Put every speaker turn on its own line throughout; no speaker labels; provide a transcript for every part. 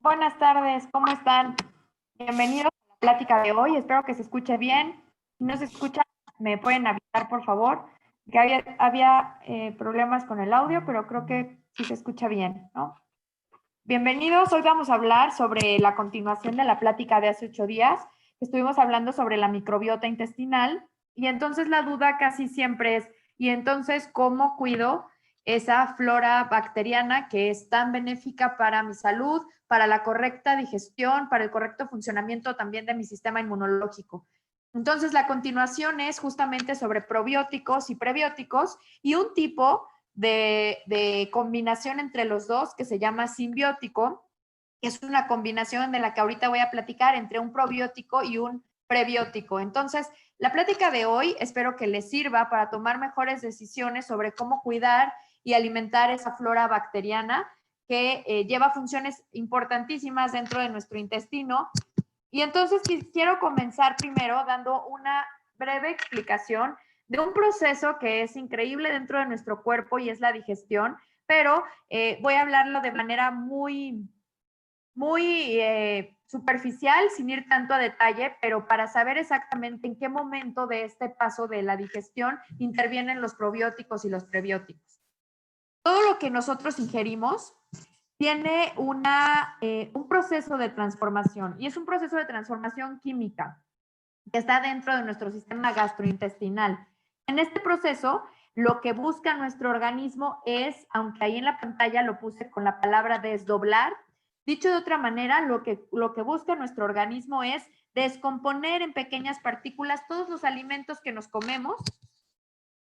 Buenas tardes, ¿cómo están? Bienvenidos a la plática de hoy. Espero que se escuche bien. Si no se escucha, me pueden avisar, por favor, que había problemas con el audio, pero creo que sí se escucha bien, ¿no? Bienvenidos. Hoy vamos a hablar sobre la continuación de la plática de hace 8 días. Estuvimos hablando sobre la microbiota intestinal y entonces la duda casi siempre es, ¿y entonces cómo cuido esa flora bacteriana que es tan benéfica para mi salud, para la correcta digestión, para el correcto funcionamiento también de mi sistema inmunológico? Entonces, la continuación es justamente sobre probióticos y prebióticos y un tipo de combinación entre los dos que se llama simbiótico, que es una combinación de la que ahorita voy a platicar entre un probiótico y un prebiótico. Entonces, la plática de hoy espero que les sirva para tomar mejores decisiones sobre cómo cuidar y alimentar esa flora bacteriana que lleva funciones importantísimas dentro de nuestro intestino. Y entonces quiero comenzar primero dando una breve explicación de un proceso que es increíble dentro de nuestro cuerpo y es la digestión, pero voy a hablarlo de manera muy superficial, sin ir tanto a detalle, pero para saber exactamente en qué momento de este paso de la digestión intervienen los probióticos y los prebióticos. Todo lo que nosotros ingerimos tiene un proceso de transformación y es un proceso de transformación química que está dentro de nuestro sistema gastrointestinal. En este proceso, lo que busca nuestro organismo es, aunque ahí en la pantalla lo puse con la palabra desdoblar, dicho de otra manera, lo que busca nuestro organismo es descomponer en pequeñas partículas todos los alimentos que nos comemos,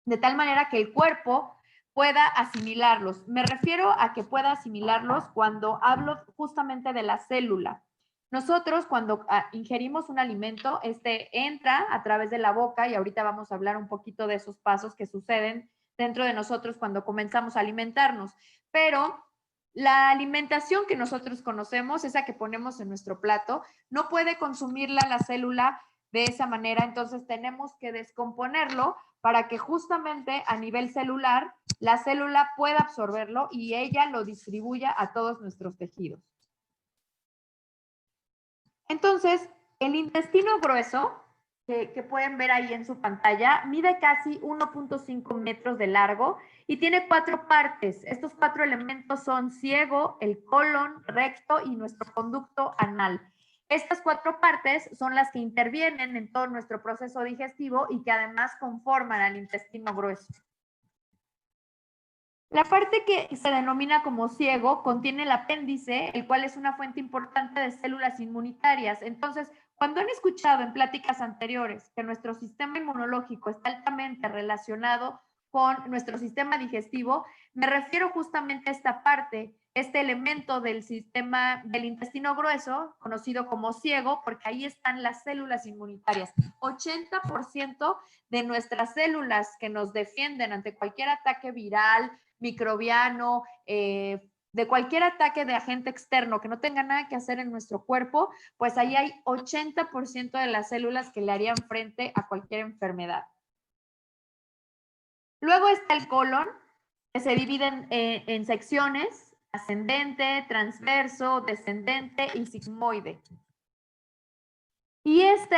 de tal manera que el cuerpo pueda asimilarlos. Me refiero a que pueda asimilarlos cuando hablo justamente de la célula. Nosotros cuando ingerimos un alimento, este entra a través de la boca y ahorita vamos a hablar un poquito de esos pasos que suceden dentro de nosotros cuando comenzamos a alimentarnos. Pero la alimentación que nosotros conocemos, esa que ponemos en nuestro plato, no puede consumirla la célula de esa manera, entonces tenemos que descomponerlo para que justamente a nivel celular la célula pueda absorberlo y ella lo distribuya a todos nuestros tejidos. Entonces, el intestino grueso, que pueden ver ahí en su pantalla, mide casi 1.5 metros de largo y tiene 4 partes. Estos 4 elementos son ciego, el colon, recto y nuestro conducto anal. Estas 4 partes son las que intervienen en todo nuestro proceso digestivo y que además conforman al intestino grueso. La parte que se denomina como ciego contiene el apéndice, el cual es una fuente importante de células inmunitarias. Entonces, cuando han escuchado en pláticas anteriores que nuestro sistema inmunológico está altamente relacionado con nuestro sistema digestivo, me refiero justamente a esta parte, este elemento del sistema del intestino grueso, conocido como ciego, porque ahí están las células inmunitarias. 80% de nuestras células que nos defienden ante cualquier ataque viral, microbiano, de cualquier ataque de agente externo que no tenga nada que hacer en nuestro cuerpo, pues ahí hay 80% de las células que le harían frente a cualquier enfermedad. Luego está el colon, que se divide en secciones, ascendente, transverso, descendente y sigmoide. Y esta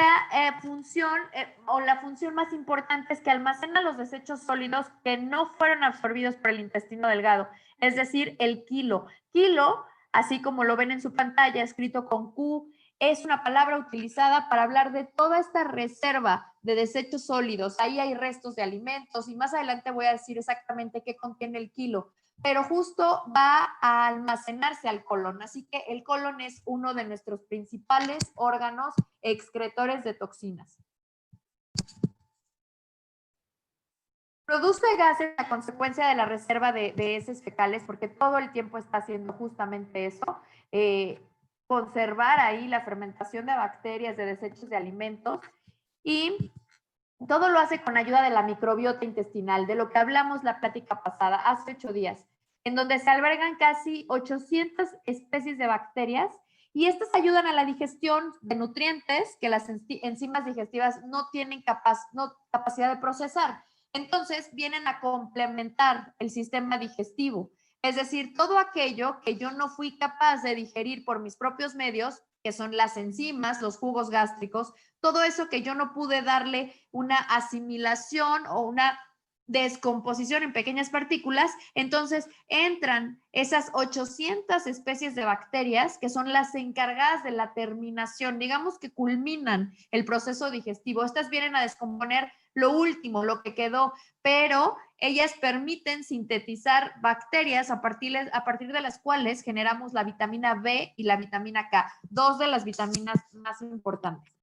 función, o la función más importante, es que almacena los desechos sólidos que no fueron absorbidos por el intestino delgado, es decir, el quilo. Quilo, así como lo ven en su pantalla, escrito con Q, es una palabra utilizada para hablar de toda esta reserva de desechos sólidos. Ahí hay restos de alimentos y más adelante voy a decir exactamente qué contiene el kilo, pero justo va a almacenarse al colon. Así que el colon es uno de nuestros principales órganos excretores de toxinas. Produce gases a consecuencia de la reserva de heces fecales, porque todo el tiempo está haciendo justamente eso, conservar ahí la fermentación de bacterias, de desechos de alimentos, y todo lo hace con ayuda de la microbiota intestinal, de lo que hablamos la plática pasada, hace 8 días, en donde se albergan casi 800 especies de bacterias y estas ayudan a la digestión de nutrientes que las enzimas digestivas no tienen capacidad de procesar. Entonces, vienen a complementar el sistema digestivo. Es decir, todo aquello que yo no fui capaz de digerir por mis propios medios, que son las enzimas, los jugos gástricos, todo eso que yo no pude darle una asimilación o una descomposición en pequeñas partículas, entonces entran esas 800 especies de bacterias que son las encargadas de la terminación, digamos que culminan el proceso digestivo. Estas vienen a descomponer lo último, lo que quedó, pero ellas permiten sintetizar bacterias a partir de las cuales generamos la vitamina B y la vitamina K, dos de las vitaminas más importantes.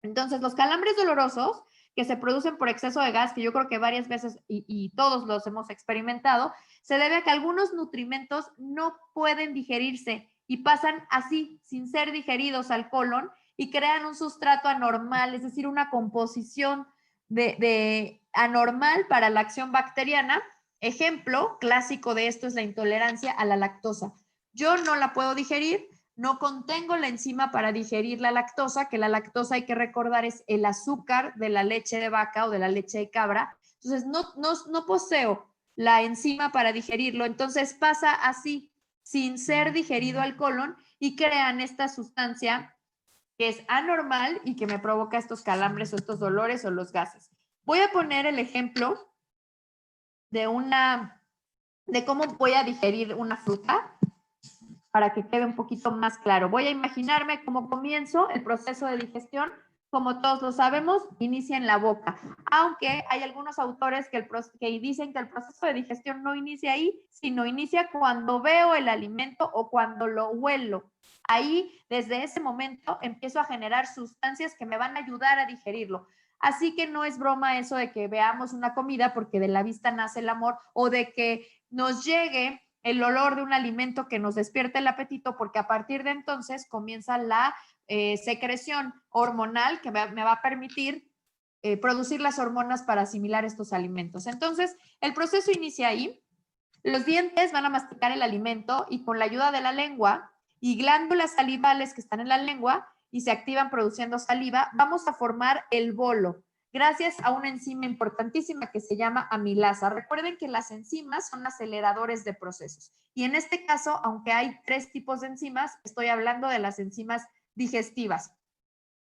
Entonces, los calambres dolorosos que se producen por exceso de gas, que yo creo que varias veces y todos los hemos experimentado, se debe a que algunos nutrimentos no pueden digerirse y pasan así, sin ser digeridos al colon, y crean un sustrato anormal, es decir, una composición de anormal para la acción bacteriana. Ejemplo clásico de esto es la intolerancia a la lactosa. Yo no la puedo digerir, no contengo la enzima para digerir la lactosa, que la lactosa, hay que recordar, es el azúcar de la leche de vaca o de la leche de cabra. Entonces, no poseo la enzima para digerirlo. Entonces, pasa así, sin ser digerido al colon, y crean esta sustancia que es anormal y que me provoca estos calambres o estos dolores o los gases. Voy a poner el ejemplo de cómo voy a digerir una fruta, para que quede un poquito más claro. Voy a imaginarme cómo comienzo el proceso de digestión. Como todos lo sabemos, inicia en la boca, aunque hay algunos autores que dicen que el proceso de digestión no inicia ahí, sino inicia cuando veo el alimento o cuando lo huelo. Ahí, desde ese momento, empiezo a generar sustancias que me van a ayudar a digerirlo. Así que no es broma eso de que veamos una comida porque de la vista nace el amor, o de que nos llegue el olor de un alimento que nos despierte el apetito, porque a partir de entonces comienza la secreción hormonal que me va a permitir producir las hormonas para asimilar estos alimentos. Entonces, el proceso inicia ahí. Los dientes van a masticar el alimento y con la ayuda de la lengua y glándulas salivales que están en la lengua y se activan produciendo saliva, vamos a formar el bolo, gracias a una enzima importantísima que se llama amilasa. Recuerden que las enzimas son aceleradores de procesos. Y en este caso, aunque hay 3 tipos de enzimas, estoy hablando de las enzimas digestivas.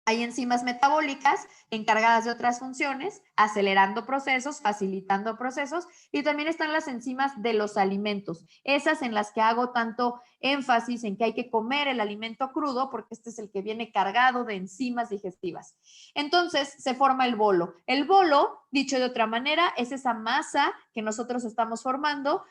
Hay enzimas metabólicas encargadas de otras funciones, acelerando procesos, facilitando procesos, y también están las enzimas de los alimentos, esas en las que hago tanto énfasis en que hay que comer el alimento crudo, porque este es el que viene cargado de enzimas digestivas. Entonces se forma el bolo. El bolo, dicho de otra manera, es esa masa que nosotros estamos formando,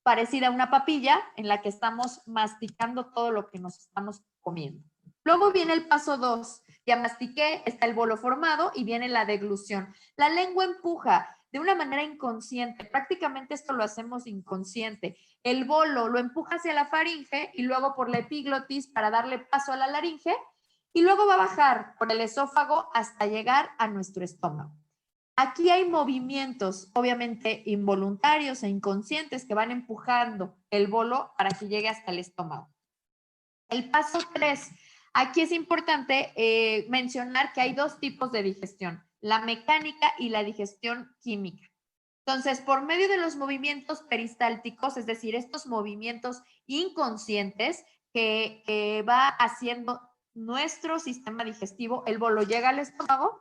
parecida a una papilla en la que estamos masticando todo lo que nos estamos comiendo. Luego viene el paso 2. Ya mastiqué, está el bolo formado y viene la deglución. La lengua empuja de una manera inconsciente. Prácticamente esto lo hacemos inconsciente. El bolo lo empuja hacia la faringe y luego por la epiglotis para darle paso a la laringe, y luego va a bajar por el esófago hasta llegar a nuestro estómago. Aquí hay movimientos, obviamente involuntarios e inconscientes, que van empujando el bolo para que llegue hasta el estómago. El paso 3. Aquí es importante mencionar que hay 2 tipos de digestión, la mecánica y la digestión química. Entonces, por medio de los movimientos peristálticos, es decir, estos movimientos inconscientes que va haciendo nuestro sistema digestivo, el bolo llega al estómago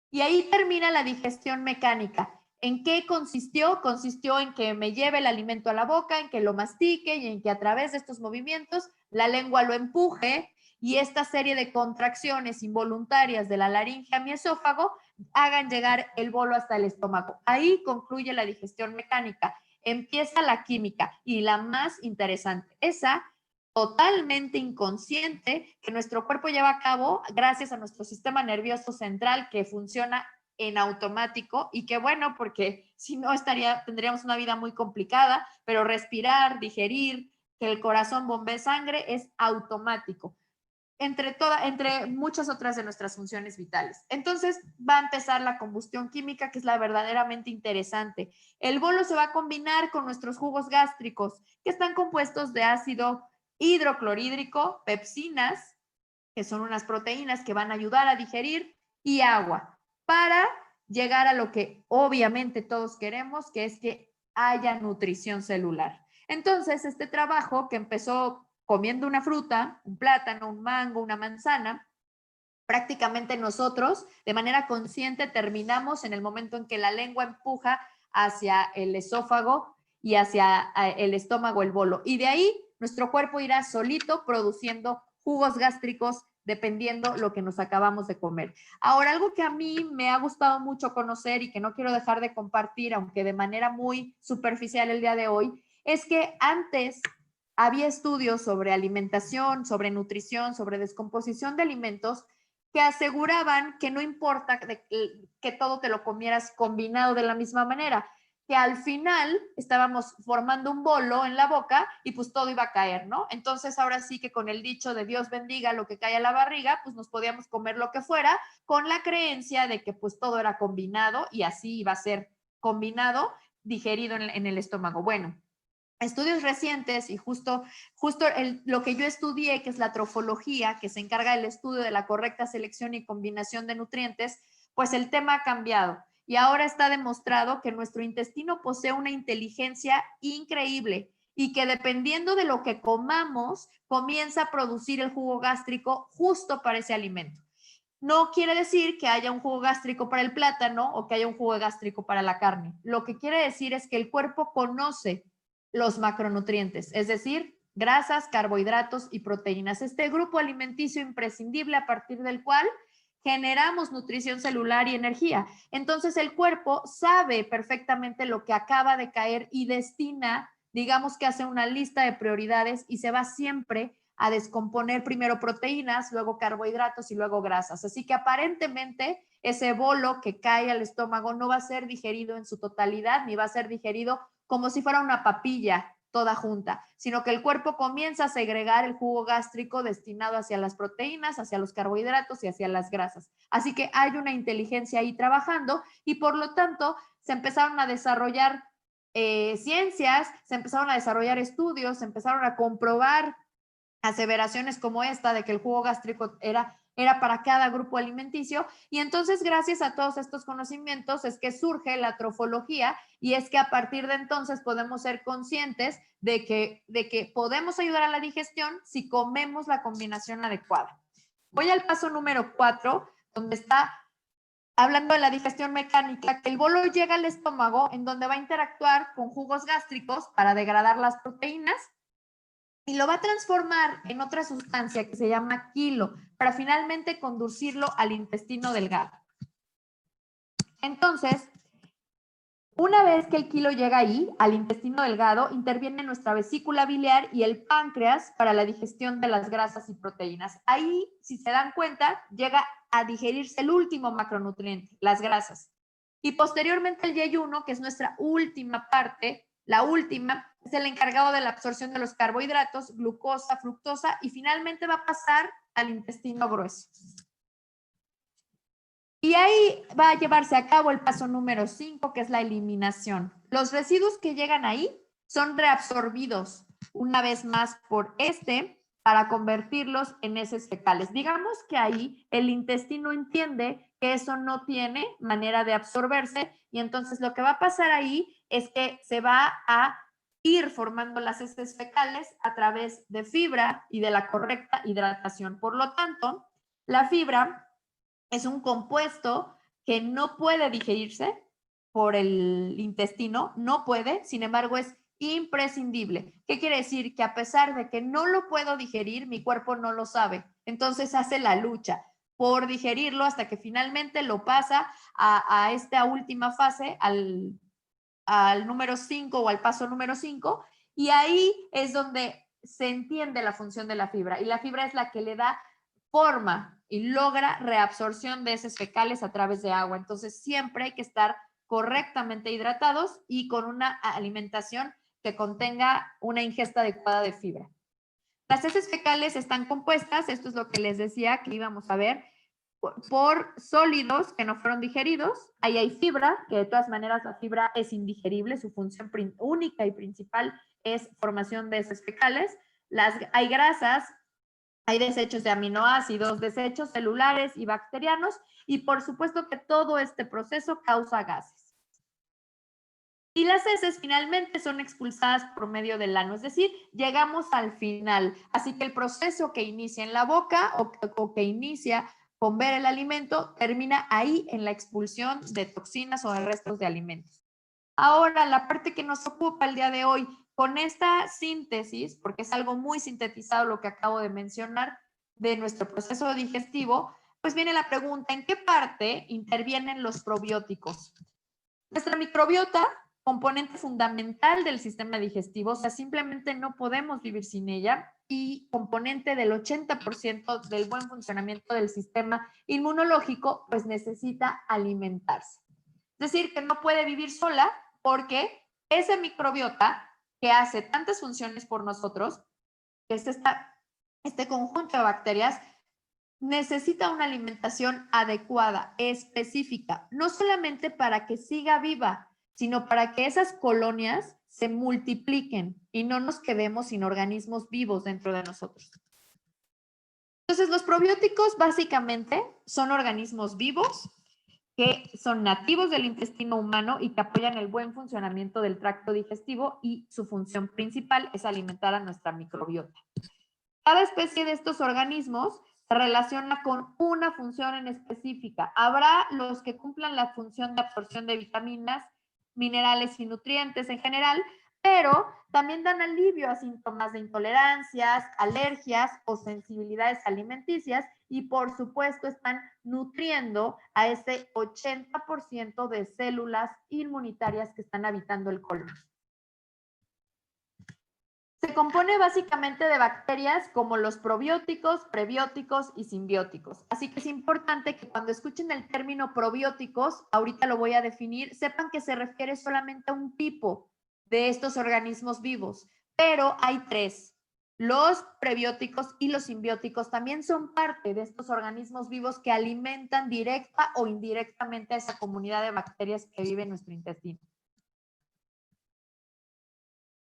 y ahí termina la digestión mecánica. ¿En qué consistió? Consistió en que me lleve el alimento a la boca, en que lo mastique y en que a través de estos movimientos la lengua lo empuje, y esta serie de contracciones involuntarias de la laringe a mi esófago hagan llegar el bolo hasta el estómago. Ahí concluye la digestión mecánica. Empieza la química, y la más interesante, esa totalmente inconsciente que nuestro cuerpo lleva a cabo gracias a nuestro sistema nervioso central, que funciona en automático, y que bueno, porque si no tendríamos una vida muy complicada, pero respirar, digerir, que el corazón bombee sangre es automático, entre muchas otras de nuestras funciones vitales. Entonces va a empezar la combustión química, que es la verdaderamente interesante. El bolo se va a combinar con nuestros jugos gástricos, que están compuestos de ácido hidroclorhídrico, pepsinas, que son unas proteínas que van a ayudar a digerir, y agua, para llegar a lo que obviamente todos queremos, que es que haya nutrición celular. Entonces, este trabajo que empezó comiendo una fruta, un plátano, un mango, una manzana, prácticamente nosotros de manera consciente terminamos en el momento en que la lengua empuja hacia el esófago y hacia el estómago, el bolo. Y de ahí nuestro cuerpo irá solito produciendo jugos gástricos dependiendo lo que nos acabamos de comer. Ahora, algo que a mí me ha gustado mucho conocer y que no quiero dejar de compartir, aunque de manera muy superficial el día de hoy, es que antes había estudios sobre alimentación, sobre nutrición, sobre descomposición de alimentos que aseguraban que no importa que todo te lo comieras combinado de la misma manera, que al final estábamos formando un bolo en la boca y pues todo iba a caer, ¿no? Entonces ahora sí que con el dicho de Dios bendiga lo que cae a la barriga, pues nos podíamos comer lo que fuera con la creencia de que pues todo era combinado y así iba a ser combinado, digerido en el estómago. Bueno, estudios recientes y justo lo que yo estudié, que es la trofología, que se encarga del estudio de la correcta selección y combinación de nutrientes, pues el tema ha cambiado. Y ahora está demostrado que nuestro intestino posee una inteligencia increíble y que dependiendo de lo que comamos, comienza a producir el jugo gástrico justo para ese alimento. No quiere decir que haya un jugo gástrico para el plátano o que haya un jugo gástrico para la carne. Lo que quiere decir es que el cuerpo conoce los macronutrientes, es decir, grasas, carbohidratos y proteínas. Este grupo alimenticio imprescindible a partir del cual generamos nutrición celular y energía. Entonces el cuerpo sabe perfectamente lo que acaba de caer y destina, digamos que hace una lista de prioridades y se va siempre a descomponer primero proteínas, luego carbohidratos y luego grasas. Así que aparentemente ese bolo que cae al estómago no va a ser digerido en su totalidad, ni va a ser digerido como si fuera una papilla toda junta, sino que el cuerpo comienza a segregar el jugo gástrico destinado hacia las proteínas, hacia los carbohidratos y hacia las grasas. Así que hay una inteligencia ahí trabajando y por lo tanto se empezaron a desarrollar ciencias, se empezaron a desarrollar estudios, se empezaron a comprobar aseveraciones como esta de que el jugo gástrico era para cada grupo alimenticio y entonces gracias a todos estos conocimientos es que surge la trofología y es que a partir de entonces podemos ser conscientes de que podemos ayudar a la digestión si comemos la combinación adecuada. Voy al paso número 4, donde está hablando de la digestión mecánica, que el bolo llega al estómago en donde va a interactuar con jugos gástricos para degradar las proteínas y lo va a transformar en otra sustancia que se llama quilo para finalmente conducirlo al intestino delgado. Entonces, una vez que el quilo llega ahí, al intestino delgado, interviene nuestra vesícula biliar y el páncreas para la digestión de las grasas y proteínas. Ahí, si se dan cuenta, llega a digerirse el último macronutriente, las grasas. Y posteriormente el yeyuno, que es nuestra última parte, la última, es el encargado de la absorción de los carbohidratos, glucosa, fructosa, y finalmente va a pasar al intestino grueso. Y ahí va a llevarse a cabo el paso número 5, que es la eliminación. Los residuos que llegan ahí son reabsorbidos una vez más por para convertirlos en heces fecales. Digamos que ahí el intestino entiende que eso no tiene manera de absorberse y entonces lo que va a pasar ahí es que se va a ir formando las heces fecales a través de fibra y de la correcta hidratación. Por lo tanto, la fibra es un compuesto que no puede digerirse por el intestino, no puede, sin embargo es imprescindible. ¿Qué quiere decir? Que a pesar de que no lo puedo digerir, mi cuerpo no lo sabe. Entonces hace la lucha por digerirlo hasta que finalmente lo pasa a esta última fase, al número 5 o al paso número 5, y ahí es donde se entiende la función de la fibra. Y la fibra es la que le da forma y logra reabsorción de heces fecales a través de agua. Entonces siempre hay que estar correctamente hidratados y con una alimentación que contenga una ingesta adecuada de fibra. Las heces fecales están compuestas, esto es lo que les decía que íbamos a ver, por sólidos que no fueron digeridos. Ahí hay fibra, que de todas maneras la fibra es indigerible, su función única y principal es formación de heces fecales. Hay grasas, hay desechos de aminoácidos, desechos celulares y bacterianos, y por supuesto que todo este proceso causa gases. Y las heces finalmente son expulsadas por medio del ano, es decir, llegamos al final. Así que el proceso que inicia en la boca o que inicia con ver el alimento termina ahí en la expulsión de toxinas o de restos de alimentos. Ahora, la parte que nos ocupa el día de hoy, con esta síntesis, porque es algo muy sintetizado lo que acabo de mencionar de nuestro proceso digestivo, pues viene la pregunta, ¿en qué parte intervienen los probióticos? Nuestra microbiota, componente fundamental del sistema digestivo, o sea, simplemente no podemos vivir sin ella, y componente del 80% del buen funcionamiento del sistema inmunológico, pues necesita alimentarse. Es decir, que no puede vivir sola porque esa microbiota que hace tantas funciones por nosotros, que es este conjunto de bacterias, necesita una alimentación adecuada, específica, no solamente para que siga viva, sino para que esas colonias se multipliquen y no nos quedemos sin organismos vivos dentro de nosotros. Entonces, los probióticos básicamente son organismos vivos que son nativos del intestino humano y que apoyan el buen funcionamiento del tracto digestivo, y su función principal es alimentar a nuestra microbiota. Cada especie de estos organismos se relaciona con una función en específica. Habrá los que cumplan la función de absorción de vitaminas, minerales y nutrientes en general, pero también dan alivio a síntomas de intolerancias, alergias o sensibilidades alimenticias, y por supuesto están nutriendo a ese 80% de células inmunitarias que están habitando el colon. Se compone básicamente de bacterias como los probióticos, prebióticos y simbióticos. Así que es importante que cuando escuchen el término probióticos, ahorita lo voy a definir, sepan que se refiere solamente a un tipo de estos organismos vivos, pero hay tres. Los prebióticos y los simbióticos también son parte de estos organismos vivos que alimentan directa o indirectamente a esa comunidad de bacterias que vive en nuestro intestino.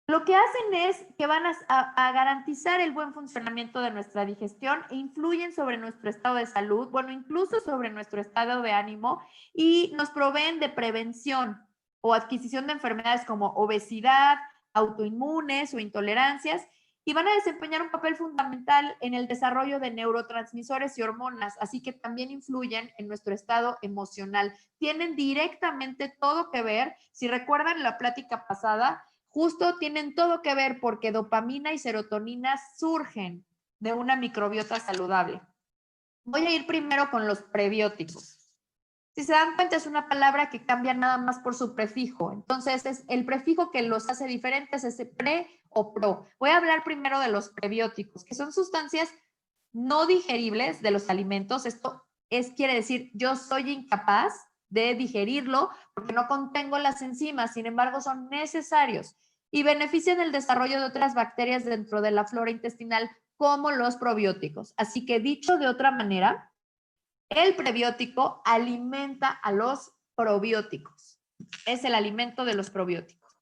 Lo que hacen es que van a garantizar el buen funcionamiento de nuestra digestión e influyen sobre nuestro estado de salud, bueno, incluso sobre nuestro estado de ánimo, y nos proveen de prevención o adquisición de enfermedades como obesidad, autoinmunes o intolerancias, y van a desempeñar un papel fundamental en el desarrollo de neurotransmisores y hormonas, así que también influyen en nuestro estado emocional. Tienen directamente todo que ver, si recuerdan la plática pasada, justo tienen todo que ver porque dopamina y serotonina surgen de una microbiota saludable. Voy a ir primero con los prebióticos. Si se dan cuenta, es una palabra que cambia nada más por su prefijo. Entonces, es el prefijo que los hace diferentes, es pre o pro. Voy a hablar primero de los prebióticos, que son sustancias no digeribles de los alimentos. Esto quiere decir, yo soy incapaz de digerirlo porque no contengo las enzimas, sin embargo, son necesarios y benefician el desarrollo de otras bacterias dentro de la flora intestinal, como los probióticos. Así que, dicho de otra manera, el prebiótico alimenta a los probióticos. Es el alimento de los probióticos.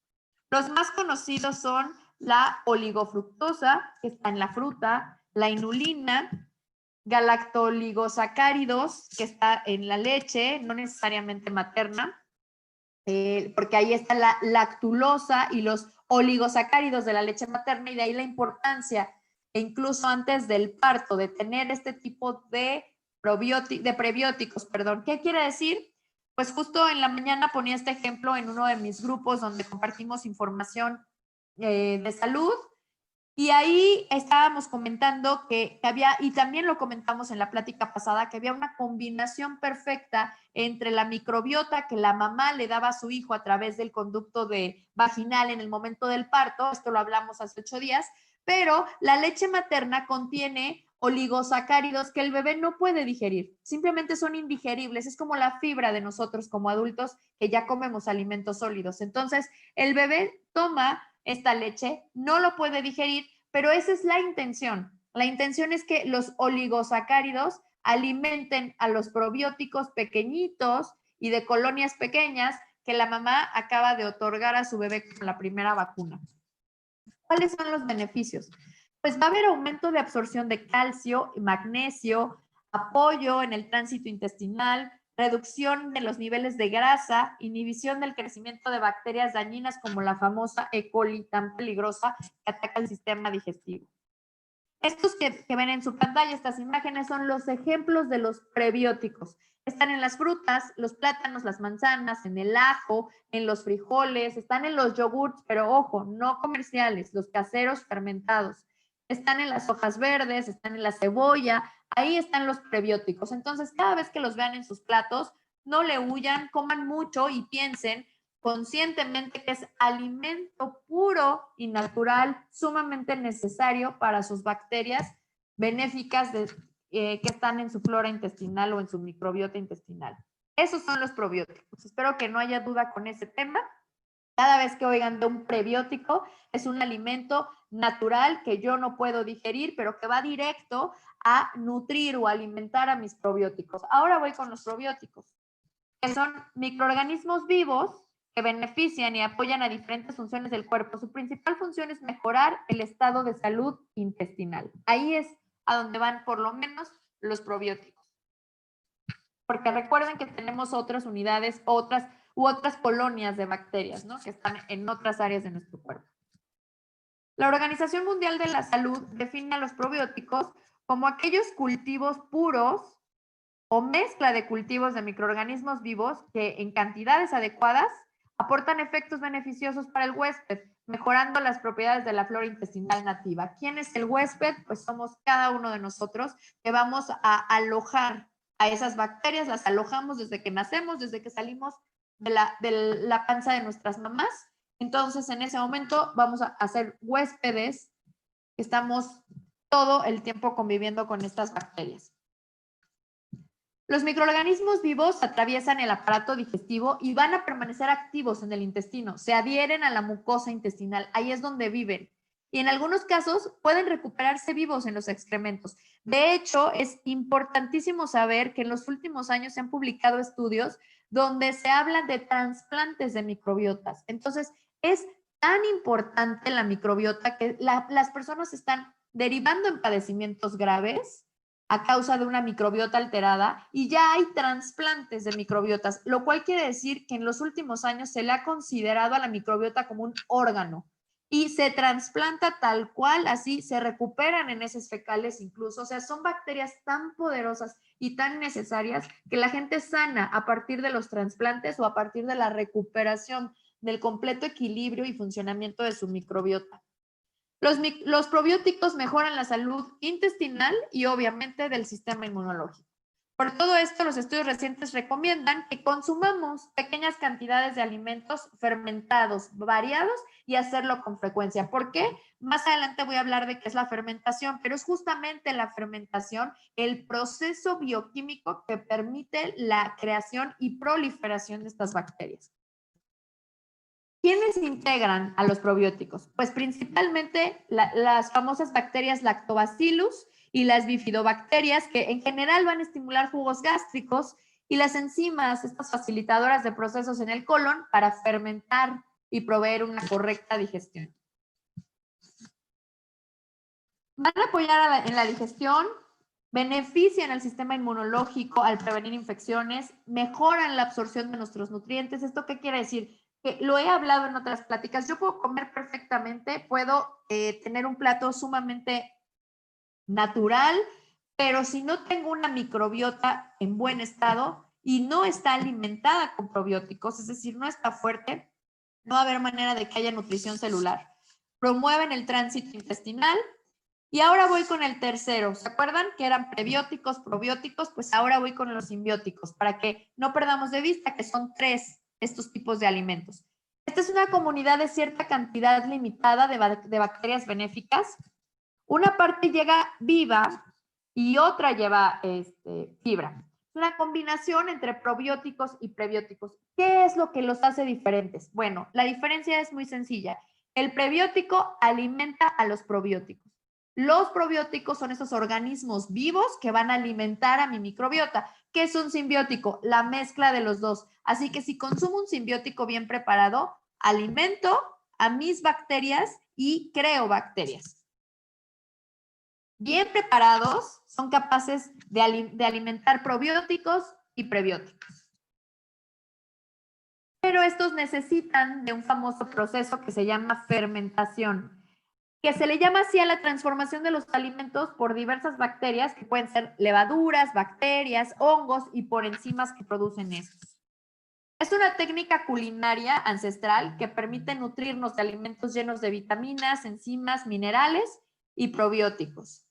Los más conocidos son la oligofructosa, que está en la fruta, la inulina, galactoligosacáridos, que está en la leche, no necesariamente materna, porque ahí está la lactulosa y los oligosacáridos de la leche materna, y de ahí la importancia, e incluso antes del parto, de tener este tipo de prebióticos, perdón. ¿Qué quiere decir? Pues justo en la mañana ponía este ejemplo en uno de mis grupos donde compartimos información de salud, y ahí estábamos comentando que había, y también lo comentamos en la plática pasada, que había una combinación perfecta entre la microbiota que la mamá le daba a su hijo a través del conducto vaginal en el momento del parto, esto lo hablamos hace 8 días, pero la leche materna contiene oligosacáridos que el bebé no puede digerir, simplemente son indigeribles, es como la fibra de nosotros como adultos que ya comemos alimentos sólidos. Entonces, el bebé toma esta leche, no lo puede digerir, pero esa es la intención. La intención es que los oligosacáridos alimenten a los probióticos pequeñitos y de colonias pequeñas que la mamá acaba de otorgar a su bebé con la primera vacuna. ¿Cuáles son los beneficios? Pues va a haber aumento de absorción de calcio y magnesio, apoyo en el tránsito intestinal, reducción de los niveles de grasa, inhibición del crecimiento de bacterias dañinas como la famosa E. coli tan peligrosa que ataca el sistema digestivo. Estos que ven en su pantalla, estas imágenes, son los ejemplos de los prebióticos. Están en las frutas, los plátanos, las manzanas, en el ajo, en los frijoles, están en los yogurts, pero ojo, no comerciales, los caseros fermentados. Están en las hojas verdes, están en la cebolla, ahí están los prebióticos. Entonces, cada vez que los vean en sus platos, no le huyan, coman mucho y piensen conscientemente que es alimento puro y natural, sumamente necesario para sus bacterias benéficas que están en su flora intestinal o en su microbiota intestinal. Esos son los probióticos. Espero que no haya duda con ese tema. Cada vez que oigan de un prebiótico, es un alimento natural que yo no puedo digerir, pero que va directo a nutrir o alimentar a mis probióticos. Ahora voy con los probióticos, que son microorganismos vivos que benefician y apoyan a diferentes funciones del cuerpo. Su principal función es mejorar el estado de salud intestinal. Ahí es a donde van por lo menos los probióticos. Porque recuerden que tenemos otras unidades, otras colonias de bacterias, ¿no? Que están en otras áreas de nuestro cuerpo. La Organización Mundial de la Salud define a los probióticos como aquellos cultivos puros o mezcla de cultivos de microorganismos vivos que en cantidades adecuadas aportan efectos beneficiosos para el huésped, mejorando las propiedades de la flora intestinal nativa. ¿Quién es el huésped? Pues somos cada uno de nosotros que vamos a alojar a esas bacterias, las alojamos desde que nacemos, desde que salimos de la panza de nuestras mamás. Entonces, en ese momento vamos a ser huéspedes, estamos todo el tiempo conviviendo con estas bacterias. Los microorganismos vivos atraviesan el aparato digestivo y van a permanecer activos en el intestino, se adhieren a la mucosa intestinal, ahí es donde viven. Y en algunos casos pueden recuperarse vivos en los excrementos. De hecho, es importantísimo saber que en los últimos años se han publicado estudios donde se habla de trasplantes de microbiotas. Entonces, es tan importante la microbiota que las personas están derivando en padecimientos graves a causa de una microbiota alterada y ya hay trasplantes de microbiotas, lo cual quiere decir que en los últimos años se le ha considerado a la microbiota como un órgano y se trasplanta tal cual, así se recuperan en heces fecales incluso, o sea, son bacterias tan poderosas y tan necesarias que la gente sana a partir de los trasplantes o a partir de la recuperación del completo equilibrio y funcionamiento de su microbiota. Los probióticos mejoran la salud intestinal y obviamente del sistema inmunológico. Por todo esto, los estudios recientes recomiendan que consumamos pequeñas cantidades de alimentos fermentados, variados y hacerlo con frecuencia. ¿Por qué? Más adelante voy a hablar de qué es la fermentación, pero es justamente la fermentación el proceso bioquímico que permite la creación y proliferación de estas bacterias. ¿Quiénes integran a los probióticos? Pues principalmente las famosas bacterias lactobacillus y las bifidobacterias, que en general van a estimular jugos gástricos, y las enzimas, estas facilitadoras de procesos en el colon para fermentar y proveer una correcta digestión. Van a apoyar en la digestión, benefician al sistema inmunológico al prevenir infecciones, mejoran la absorción de nuestros nutrientes. ¿Esto qué quiere decir? Que lo he hablado en otras pláticas, yo puedo comer perfectamente, puedo tener un plato sumamente natural, pero si no tengo una microbiota en buen estado y no está alimentada con probióticos, es decir, no está fuerte, no va a haber manera de que haya nutrición celular. Promueven el tránsito intestinal. Y ahora voy con el tercero. ¿Se acuerdan que eran prebióticos, probióticos? Pues ahora voy con los simbióticos, para que no perdamos de vista que son tres estos tipos de alimentos. Esta es una comunidad de cierta cantidad limitada de bacterias benéficas. Una parte llega viva y otra lleva fibra. Es una combinación entre probióticos y prebióticos. ¿Qué es lo que los hace diferentes? Bueno, la diferencia es muy sencilla. El prebiótico alimenta a los probióticos. Los probióticos son esos organismos vivos que van a alimentar a mi microbiota. ¿Qué es un simbiótico? La mezcla de los dos. Así que si consumo un simbiótico bien preparado, alimento a mis bacterias y creo bacterias. Bien preparados, son capaces de alimentar probióticos y prebióticos. pero estos necesitan de un famoso proceso que se llama fermentación, que se le llama así a la transformación de los alimentos por diversas bacterias, que pueden ser levaduras, bacterias, hongos y por enzimas que producen estos. Es una técnica culinaria ancestral que permite nutrirnos de alimentos llenos de vitaminas, enzimas, minerales y probióticos.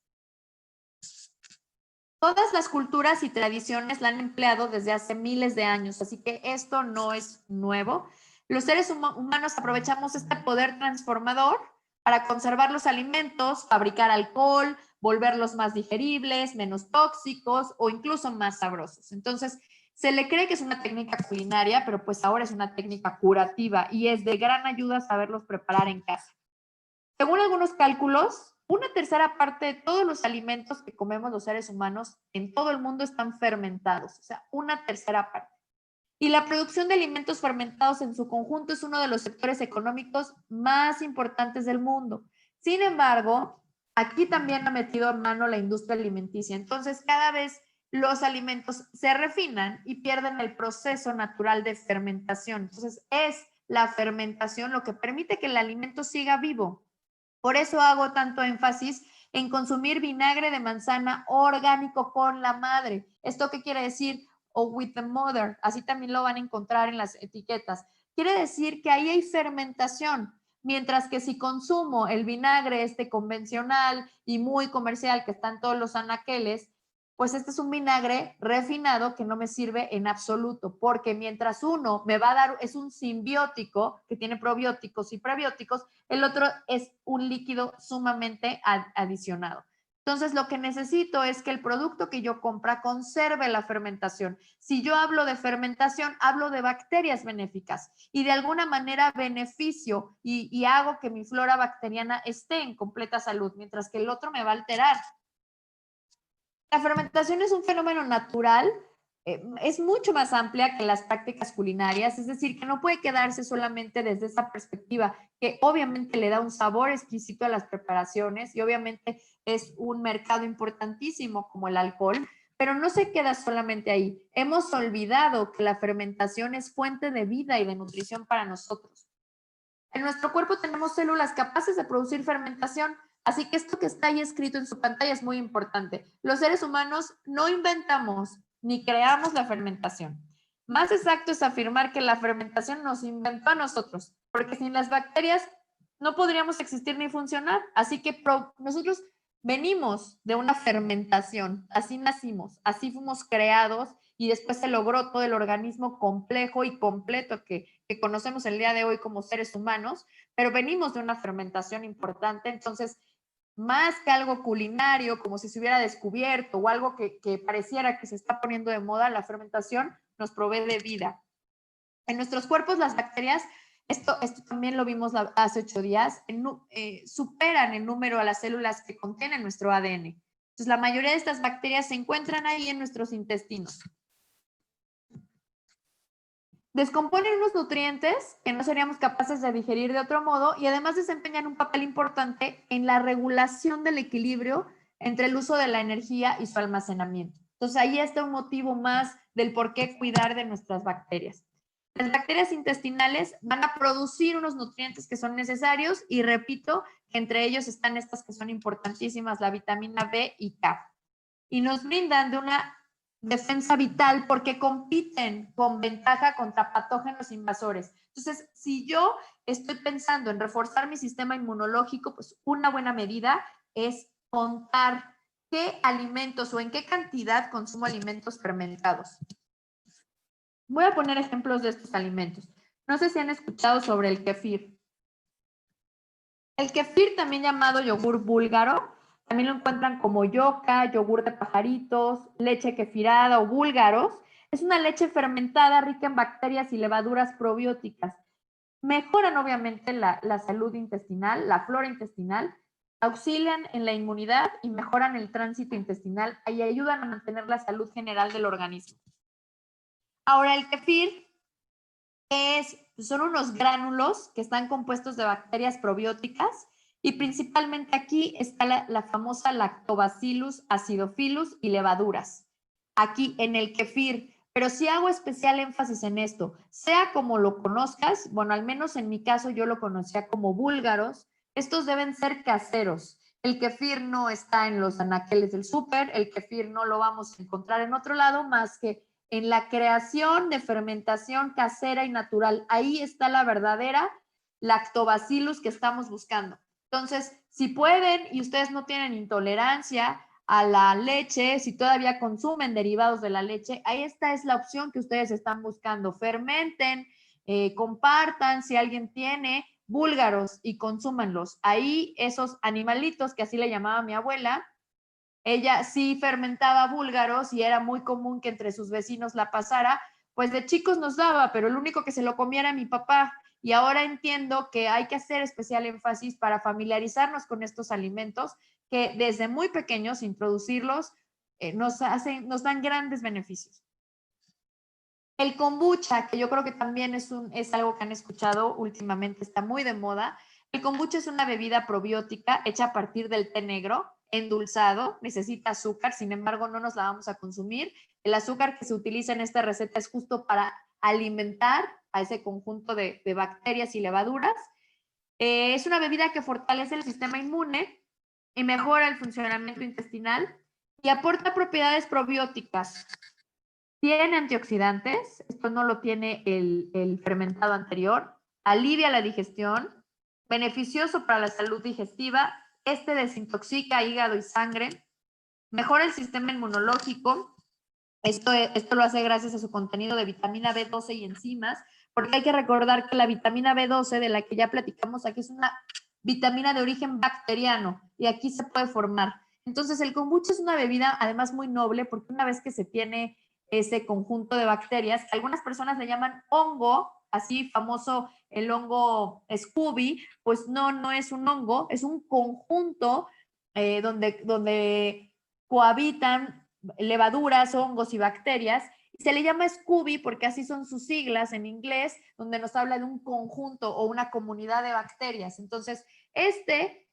Todas las culturas y tradiciones la han empleado desde hace miles de años, así que esto no es nuevo. Los seres humanos aprovechamos este poder transformador para conservar los alimentos, fabricar alcohol, volverlos más digeribles, menos tóxicos o incluso más sabrosos. Entonces, se le cree que es una técnica culinaria, pero pues ahora es una técnica curativa y es de gran ayuda saberlos preparar en casa. Según algunos cálculos, una tercera parte de todos los alimentos que comemos los seres humanos en todo el mundo están fermentados, o sea, una tercera parte. Y la producción de alimentos fermentados en su conjunto es uno de los sectores económicos más importantes del mundo. Sin embargo, aquí también ha metido en mano la industria alimenticia. Entonces, cada vez los alimentos se refinan y pierden el proceso natural de fermentación. Entonces, es la fermentación lo que permite que el alimento siga vivo. Por eso hago tanto énfasis en consumir vinagre de manzana orgánico con la madre. ¿Esto qué quiere decir? O with the mother. Así también lo van a encontrar en las etiquetas. Quiere decir que ahí hay fermentación. Mientras que si consumo el vinagre convencional y muy comercial que están todos los anaqueles, pues este es un vinagre refinado que no me sirve en absoluto, porque mientras uno me va a dar, es un simbiótico que tiene probióticos y prebióticos, el otro es un líquido sumamente adicionado. Entonces, lo que necesito es que el producto que yo compra conserve la fermentación. Si yo hablo de fermentación, hablo de bacterias benéficas y de alguna manera beneficio y hago que mi flora bacteriana esté en completa salud, mientras que el otro me va a alterar. La fermentación es un fenómeno natural, es mucho más amplia que las prácticas culinarias, es decir, que no puede quedarse solamente desde esa perspectiva, que obviamente le da un sabor exquisito a las preparaciones y obviamente es un mercado importantísimo como el alcohol, pero no se queda solamente ahí. Hemos olvidado que la fermentación es fuente de vida y de nutrición para nosotros. En nuestro cuerpo tenemos células capaces de producir fermentación, así que esto que está ahí escrito en su pantalla es muy importante. Los seres humanos no inventamos ni creamos la fermentación. Más exacto es afirmar que la fermentación nos inventó a nosotros, porque sin las bacterias no podríamos existir ni funcionar. Así que nosotros venimos de una fermentación, así nacimos, así fuimos creados y después se logró todo el organismo complejo y completo que conocemos el día de hoy como seres humanos, pero venimos de una fermentación importante, entonces, más que algo culinario, como si se hubiera descubierto o algo que pareciera que se está poniendo de moda, la fermentación nos provee de vida. En nuestros cuerpos las bacterias, esto también lo vimos hace 8 días, superan en número a las células que contienen nuestro ADN. Entonces, la mayoría de estas bacterias se encuentran ahí en nuestros intestinos. Descomponen unos nutrientes que no seríamos capaces de digerir de otro modo y además desempeñan un papel importante en la regulación del equilibrio entre el uso de la energía y su almacenamiento. Entonces ahí está un motivo más del por qué cuidar de nuestras bacterias. Las bacterias intestinales van a producir unos nutrientes que son necesarios y repito que entre ellos están estas que son importantísimas, la vitamina B y K. Y nos brindan de una defensa vital porque compiten con ventaja contra patógenos invasores. Entonces, si yo estoy pensando en reforzar mi sistema inmunológico, pues una buena medida es contar qué alimentos o en qué cantidad consumo alimentos fermentados. Voy a poner ejemplos de estos alimentos. No sé si han escuchado sobre el kefir. El kefir, también llamado yogur búlgaro, también lo encuentran como yoka, yogur de pajaritos, leche kefirada o búlgaros. Es una leche fermentada rica en bacterias y levaduras probióticas. Mejoran obviamente la salud intestinal, la flora intestinal, auxilian en la inmunidad y mejoran el tránsito intestinal y ayudan a mantener la salud general del organismo. Ahora, el kefir son unos gránulos que están compuestos de bacterias probióticas y principalmente aquí está la famosa Lactobacillus acidophilus y levaduras. Aquí en el kefir pero sí hago especial énfasis en esto, sea como lo conozcas, bueno, al menos en mi caso yo lo conocía como búlgaros, estos deben ser caseros. El kefir no está en los anaqueles del súper, el kefir no lo vamos a encontrar en otro lado más que en la creación de fermentación casera y natural. Ahí está la verdadera lactobacillus que estamos buscando. Entonces, si pueden y ustedes no tienen intolerancia a la leche, si todavía consumen derivados de la leche, ahí esta es la opción que ustedes están buscando. Fermenten, compartan, si alguien tiene búlgaros y consúmanlos. Ahí esos animalitos, que así le llamaba mi abuela, ella sí fermentaba búlgaros y era muy común que entre sus vecinos la pasara, pues de chicos nos daba, pero el único que se lo comiera era mi papá. Y ahora entiendo que hay que hacer especial énfasis para familiarizarnos con estos alimentos que desde muy pequeños introducirlos nos dan grandes beneficios. El kombucha, que yo creo que también es algo que han escuchado últimamente, está muy de moda. El kombucha es una bebida probiótica hecha a partir del té negro, endulzado, necesita azúcar, sin embargo no nos la vamos a consumir. El azúcar que se utiliza en esta receta es justo para alimentar a ese conjunto de bacterias y levaduras. Es una bebida que fortalece el sistema inmune y mejora el funcionamiento intestinal y aporta propiedades probióticas. Tiene antioxidantes, esto no lo tiene el fermentado anterior, alivia la digestión, beneficioso para la salud digestiva, este desintoxica hígado y sangre, mejora el sistema inmunológico, esto lo hace gracias a su contenido de vitamina B12 y enzimas, porque hay que recordar que la vitamina B12, de la que ya platicamos aquí, es una vitamina de origen bacteriano y aquí se puede formar. Entonces, el kombucha es una bebida además muy noble porque una vez que se tiene ese conjunto de bacterias, algunas personas le llaman hongo, así famoso el hongo Scooby, pues no es un hongo, es un conjunto donde cohabitan levaduras, hongos y bacterias. Y se le llama Scooby porque así son sus siglas en inglés, donde nos habla de un conjunto o una comunidad de bacterias. Entonces, este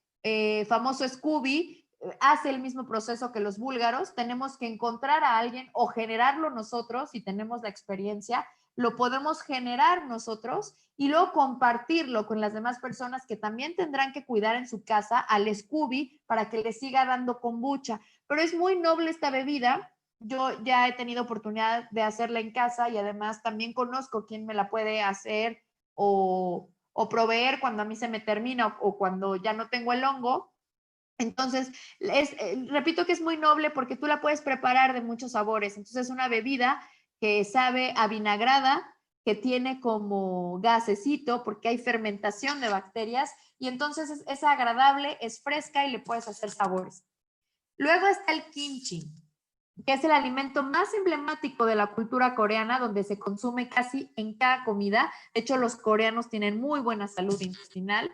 famoso Scooby hace el mismo proceso que los búlgaros. Tenemos que encontrar a alguien o generarlo nosotros, si tenemos la experiencia, lo podemos generar nosotros y luego compartirlo con las demás personas que también tendrán que cuidar en su casa al Scooby para que le siga dando kombucha. Pero es muy noble esta bebida. Yo ya he tenido oportunidad de hacerla en casa y además también conozco quién me la puede hacer o proveer cuando a mí se me termina o cuando ya no tengo el hongo. Entonces, repito que es muy noble porque tú la puedes preparar de muchos sabores. Entonces, es una bebida que sabe a vinagrada, que tiene como gasecito porque hay fermentación de bacterias y entonces es agradable, es fresca y le puedes hacer sabores. Luego está el kimchi, que es el alimento más emblemático de la cultura coreana, donde se consume casi en cada comida. De hecho, los coreanos tienen muy buena salud intestinal.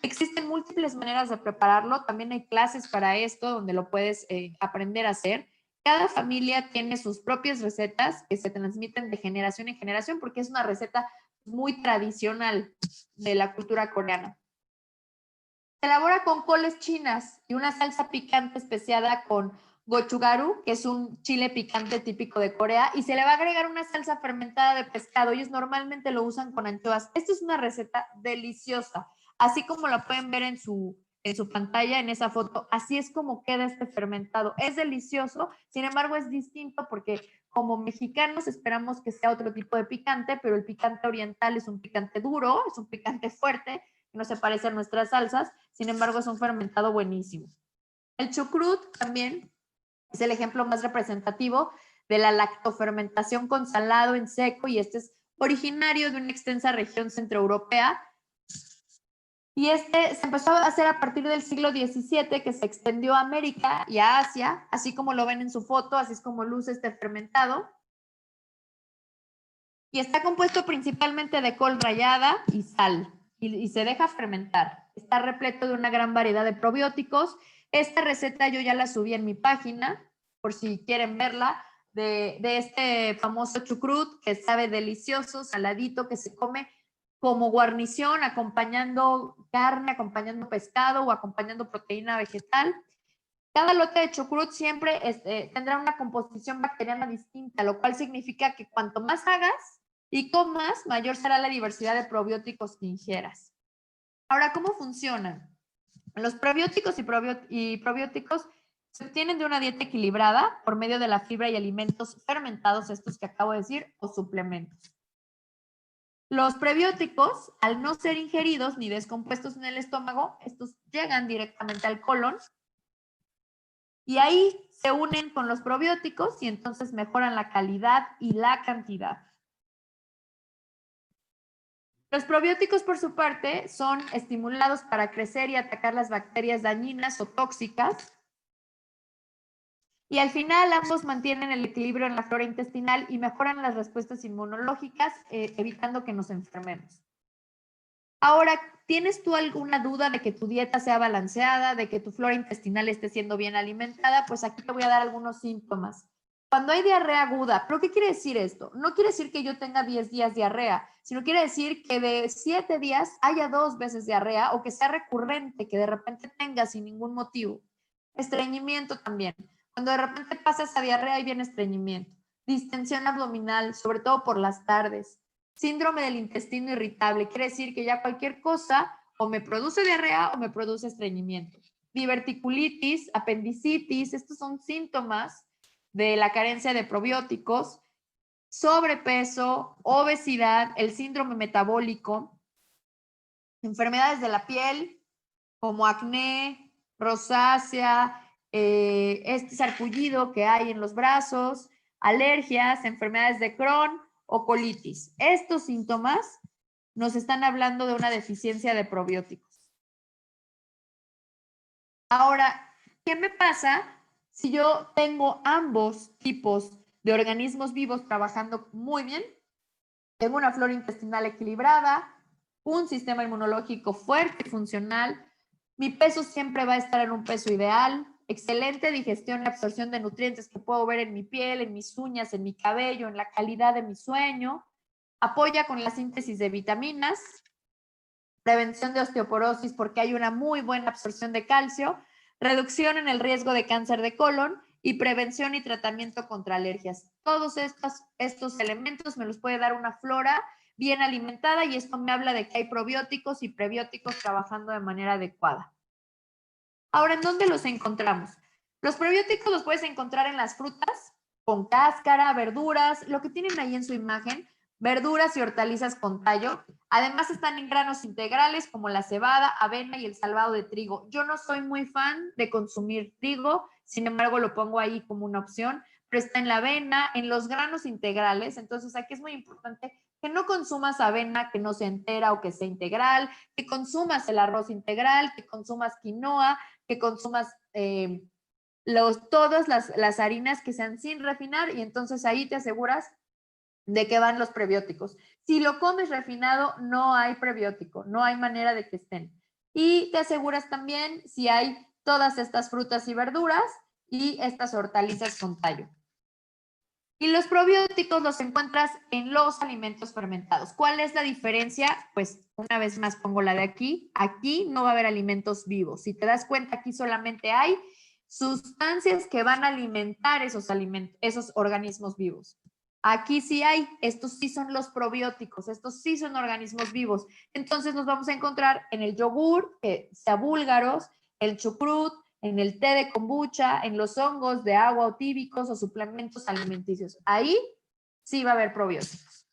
Existen múltiples maneras de prepararlo, también hay clases para esto donde lo puedes aprender a hacer. Cada familia tiene sus propias recetas que se transmiten de generación en generación porque es una receta muy tradicional de la cultura coreana. Se elabora con coles chinas y una salsa picante especiada con gochugaru, que es un chile picante típico de Corea, y se le va a agregar una salsa fermentada de pescado. Ellos normalmente lo usan con anchoas. Esto es una receta deliciosa, así como la pueden ver en su pantalla, en esa foto. Así es como queda este fermentado. Es delicioso, sin embargo es distinto porque como mexicanos esperamos que sea otro tipo de picante, pero el picante oriental es un picante duro, es un picante fuerte, que no se parece a nuestras salsas, sin embargo es un fermentado buenísimo. El chucrut también es el ejemplo más representativo de la lactofermentación con salado en seco y este es originario de una extensa región centroeuropea y este se empezó a hacer a partir del siglo XVII que se extendió a América y a Asia, así como lo ven en su foto, así es como luce este fermentado. Y está compuesto principalmente de col rallada y sal y se deja fermentar. Está repleto de una gran variedad de probióticos. Esta receta yo ya la subí en mi página, por si quieren verla, de este famoso chucrut que sabe delicioso, saladito, que se come como guarnición, acompañando carne, acompañando pescado o acompañando proteína vegetal. Cada lote de chucrut siempre tendrá una composición bacteriana distinta, lo cual significa que cuanto más hagas y comas, mayor será la diversidad de probióticos que ingieras. Ahora, ¿cómo funcionan? Los prebióticos y probióticos se obtienen de una dieta equilibrada por medio de la fibra y alimentos fermentados, estos que acabo de decir, o suplementos. Los prebióticos, al no ser ingeridos ni descompuestos en el estómago, estos llegan directamente al colon y ahí se unen con los probióticos y entonces mejoran la calidad y la cantidad. Los probióticos, por su parte, son estimulados para crecer y atacar las bacterias dañinas o tóxicas. Y al final ambos mantienen el equilibrio en la flora intestinal y mejoran las respuestas inmunológicas, evitando que nos enfermemos. Ahora, ¿tienes tú alguna duda de que tu dieta sea balanceada, de que tu flora intestinal esté siendo bien alimentada? Pues aquí te voy a dar algunos síntomas. Cuando hay diarrea aguda, ¿pero qué quiere decir esto? No quiere decir que yo tenga 10 días diarrea, sino quiere decir que de 7 días haya 2 veces diarrea o que sea recurrente, que de repente tenga sin ningún motivo. Estreñimiento también. Cuando de repente pasa esa diarrea y viene estreñimiento. Distensión abdominal, sobre todo por las tardes. Síndrome del intestino irritable, quiere decir que ya cualquier cosa o me produce diarrea o me produce estreñimiento. Diverticulitis, apendicitis, estos son síntomas de la carencia de probióticos. Sobrepeso, obesidad, el síndrome metabólico, enfermedades de la piel como acné, rosácea, este sarpullido que hay en los brazos, alergias, enfermedades de Crohn o colitis. Estos síntomas nos están hablando de una deficiencia de probióticos. Ahora, ¿qué me pasa si yo tengo ambos tipos de organismos vivos trabajando muy bien? Tengo una flora intestinal equilibrada, un sistema inmunológico fuerte y funcional, mi peso siempre va a estar en un peso ideal, excelente digestión y absorción de nutrientes que puedo ver en mi piel, en mis uñas, en mi cabello, en la calidad de mi sueño, apoya con la síntesis de vitaminas, prevención de osteoporosis porque hay una muy buena absorción de calcio, reducción en el riesgo de cáncer de colon y prevención y tratamiento contra alergias. Todos estos elementos me los puede dar una flora bien alimentada y esto me habla de que hay probióticos y prebióticos trabajando de manera adecuada. Ahora, ¿en dónde los encontramos? Los prebióticos los puedes encontrar en las frutas, con cáscara, verduras, lo que tienen ahí en su imagen, verduras y hortalizas con tallo. Además están en granos integrales como la cebada, avena y el salvado de trigo. Yo no soy muy fan de consumir trigo, sin embargo lo pongo ahí como una opción, pero está en la avena, en los granos integrales. Entonces aquí es muy importante que no consumas avena que no sea entera o que sea integral, que consumas el arroz integral, que consumas quinoa, que consumas todas las harinas que sean sin refinar y entonces ahí te aseguras de que van los prebióticos. Si lo comes refinado, no hay prebiótico, no hay manera de que estén. Y te aseguras también si hay todas estas frutas y verduras y estas hortalizas con tallo. Y los probióticos los encuentras en los alimentos fermentados. ¿Cuál es la diferencia? Pues una vez más pongo la de aquí. Aquí no va a haber alimentos vivos. Si te das cuenta, aquí solamente hay sustancias que van a alimentar esos organismos vivos. Aquí sí hay, estos sí son los probióticos, estos sí son organismos vivos. Entonces nos vamos a encontrar en el yogur, que sea búlgaros, el chucrut, en el té de kombucha, en los hongos de agua o tíbicos o suplementos alimenticios. Ahí sí va a haber probióticos.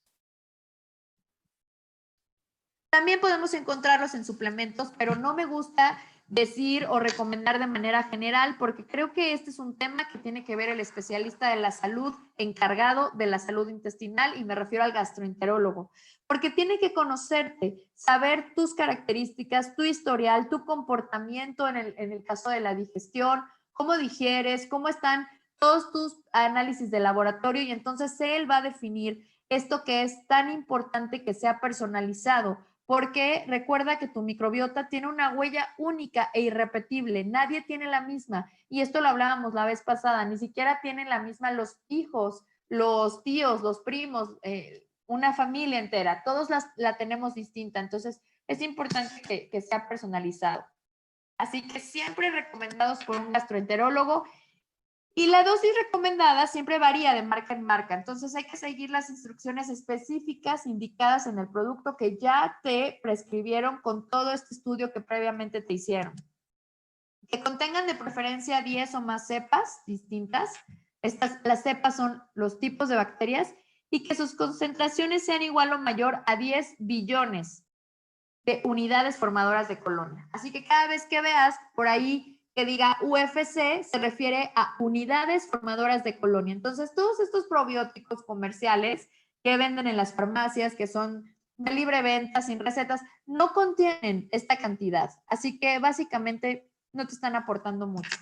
También podemos encontrarlos en suplementos, pero no me gusta decir o recomendar de manera general porque creo que este es un tema que tiene que ver el especialista de la salud encargado de la salud intestinal y me refiero al gastroenterólogo, porque tiene que conocerte, saber tus características, tu historial, tu comportamiento en el caso de la digestión, cómo digieres, cómo están todos tus análisis de laboratorio y entonces él va a definir esto que es tan importante que sea personalizado porque recuerda que tu microbiota tiene una huella única e irrepetible, nadie tiene la misma, y esto lo hablábamos la vez pasada, ni siquiera tienen la misma los hijos, los tíos, los primos, una familia entera, todos la tenemos distinta, entonces es importante que sea personalizado. así que siempre recomendados por un gastroenterólogo. Y la dosis recomendada siempre varía de marca en marca, entonces hay que seguir las instrucciones específicas indicadas en el producto que ya te prescribieron con todo este estudio que previamente te hicieron. Que contengan de preferencia 10 o más cepas distintas. Las cepas son los tipos de bacterias y que sus concentraciones sean igual o mayor a 10 billones de unidades formadoras de colonia. Así que cada vez que veas por ahí que diga UFC, se refiere a unidades formadoras de colonia. Entonces, todos estos probióticos comerciales que venden en las farmacias, que son de libre venta, sin recetas, no contienen esta cantidad. Así que básicamente no te están aportando mucho.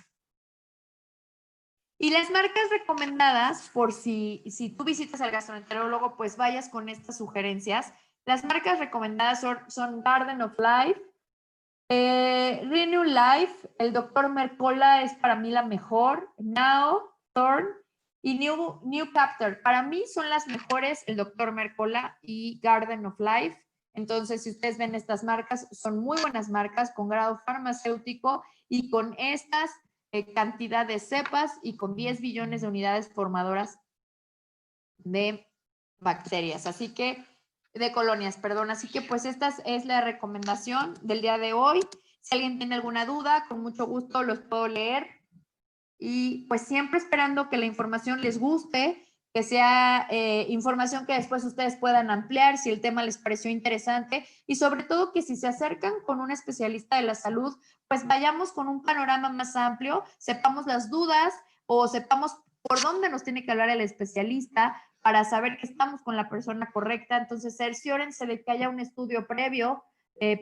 Y las marcas recomendadas, por si tú visitas al gastroenterólogo, pues vayas con estas sugerencias. Las marcas recomendadas son Garden of Life, Renew Life, el Dr. Mercola es para mí la mejor, Now, Thorn y New Captor. Para mí son las mejores el Dr. Mercola y Garden of Life. Entonces, si ustedes ven estas marcas, son muy buenas marcas con grado farmacéutico y con estas cantidad de cepas y con 10 billones de unidades formadoras de bacterias. Así que de colonias, perdón. Así que pues esta es la recomendación del día de hoy. Si alguien tiene alguna duda, con mucho gusto los puedo leer. Y pues siempre esperando que la información les guste, que sea información que después ustedes puedan ampliar si el tema les pareció interesante y sobre todo que si se acercan con un especialista de la salud, pues vayamos con un panorama más amplio, sepamos las dudas o sepamos por dónde nos tiene que hablar el especialista para saber que estamos con la persona correcta. Entonces, cerciórense de que haya un estudio previo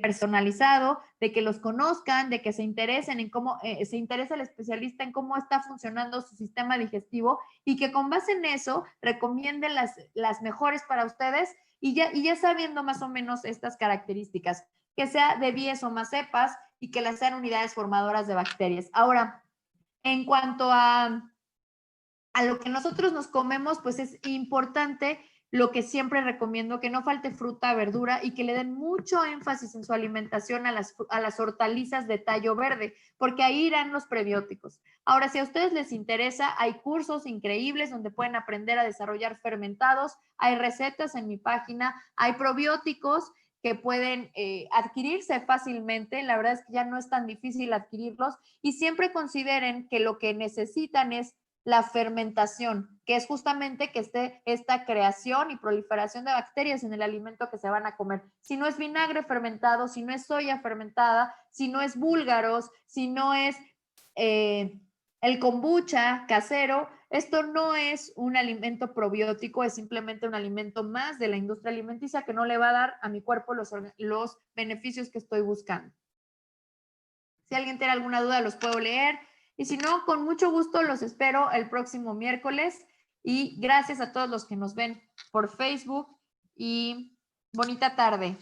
personalizado, de que los conozcan, de que se interesen en cómo, se interesa el especialista en cómo está funcionando su sistema digestivo y que con base en eso recomienden las mejores para ustedes y ya sabiendo más o menos estas características, que sea de 10 o más cepas y que las sean unidades formadoras de bacterias. Ahora, en cuanto a lo que nosotros nos comemos, pues es importante lo que siempre recomiendo, que no falte fruta, verdura y que le den mucho énfasis en su alimentación a las hortalizas de tallo verde, porque ahí irán los prebióticos. Ahora, si a ustedes les interesa, hay cursos increíbles donde pueden aprender a desarrollar fermentados, hay recetas en mi página, hay probióticos que pueden adquirirse fácilmente, la verdad es que ya no es tan difícil adquirirlos y siempre consideren que lo que necesitan es la fermentación, que es justamente que esté esta creación y proliferación de bacterias en el alimento que se van a comer. Si no es vinagre fermentado, si no es soya fermentada, si no es búlgaros, si no es el kombucha casero, esto no es un alimento probiótico, es simplemente un alimento más de la industria alimenticia que no le va a dar a mi cuerpo los beneficios que estoy buscando. Si alguien tiene alguna duda, los puedo leer. Y si no, con mucho gusto los espero el próximo miércoles. Y gracias a todos los que nos ven por Facebook y bonita tarde.